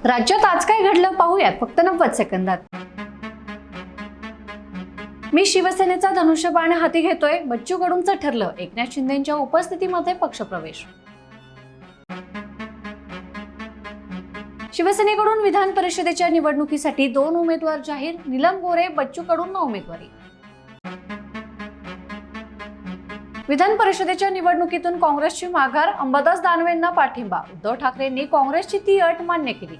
राज्यात आज काय घडलं पाहूयात फक्त 90 सेकंदात। मी शिवसेनेचा धनुष्यबाण हाती घेतोय, बच्चू कडूंचं ठरलं एकनाथ शिंदेंच्या उपस्थितीमध्ये पक्षप्रवेश। शिवसेनेकडून विधान परिषदेच्या निवडणुकीसाठी 2 उमेदवार जाहीर, नीलम गोरे बच्चू कडूंना उमेदवारी। विधान परिषदेच्या निवडणुकीतून काँग्रेसची माघार, अंबादास दानवेंना पाठिंबा, उद्धव ठाकरेंनी काँग्रेसची ती अट मान्य केली।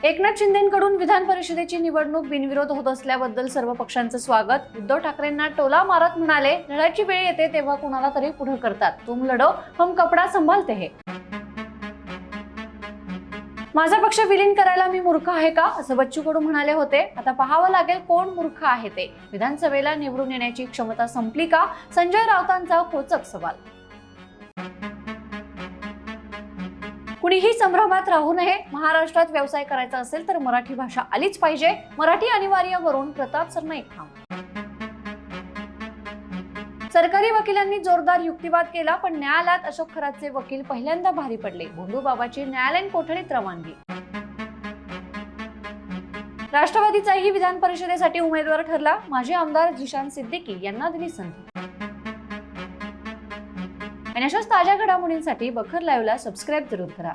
एकनाथ शिंदेंकडून विधान परिषदेची निवडणूक बिनविरोध होत असल्याबद्दल सर्व पक्षांचं स्वागत, उद्धव ठाकरेंना टोला मारत म्हणाले, लढायची वेळ येते तेव्हा कुणाला तरी पुढे करतात, तुम लढो हम कपडा संभालते है। माझा पक्ष विलीन करायला मी मूर्ख आहे का, असं बच्चू कडू म्हणाले होते। आता पाहावं लागेल कोण मूर्ख आहे ते। विधानसभेला निवडून येण्याची क्षमता संपली का, संजय राऊतांचा खोचक सवाल। कुणीही संभ्रमात राहू नये, महाराष्ट्रात व्यवसाय करायचा असेल तर मराठी भाषा आलीच पाहिजे, मराठी अनिवार्य वरून प्रताप सरनाईक ठाम। सरकारी वकिलांनी जोरदार युक्तिवाद केला, पण न्यायालयात अशोक खरातचे वकील पहिल्यांदा भारी पडले, भोंदू बाबाची न्यायालयीन कोठडीत रवानगी। राष्ट्रवादीचाही विधान परिषदेसाठी उमेदवार ठरला, माजी आमदार जिशान सिद्दीकी यांना दिली संधी। आणि अशाच ताज्या घडामोडींसाठी बखर लाईव्हला सबस्क्राईब जरूर करा।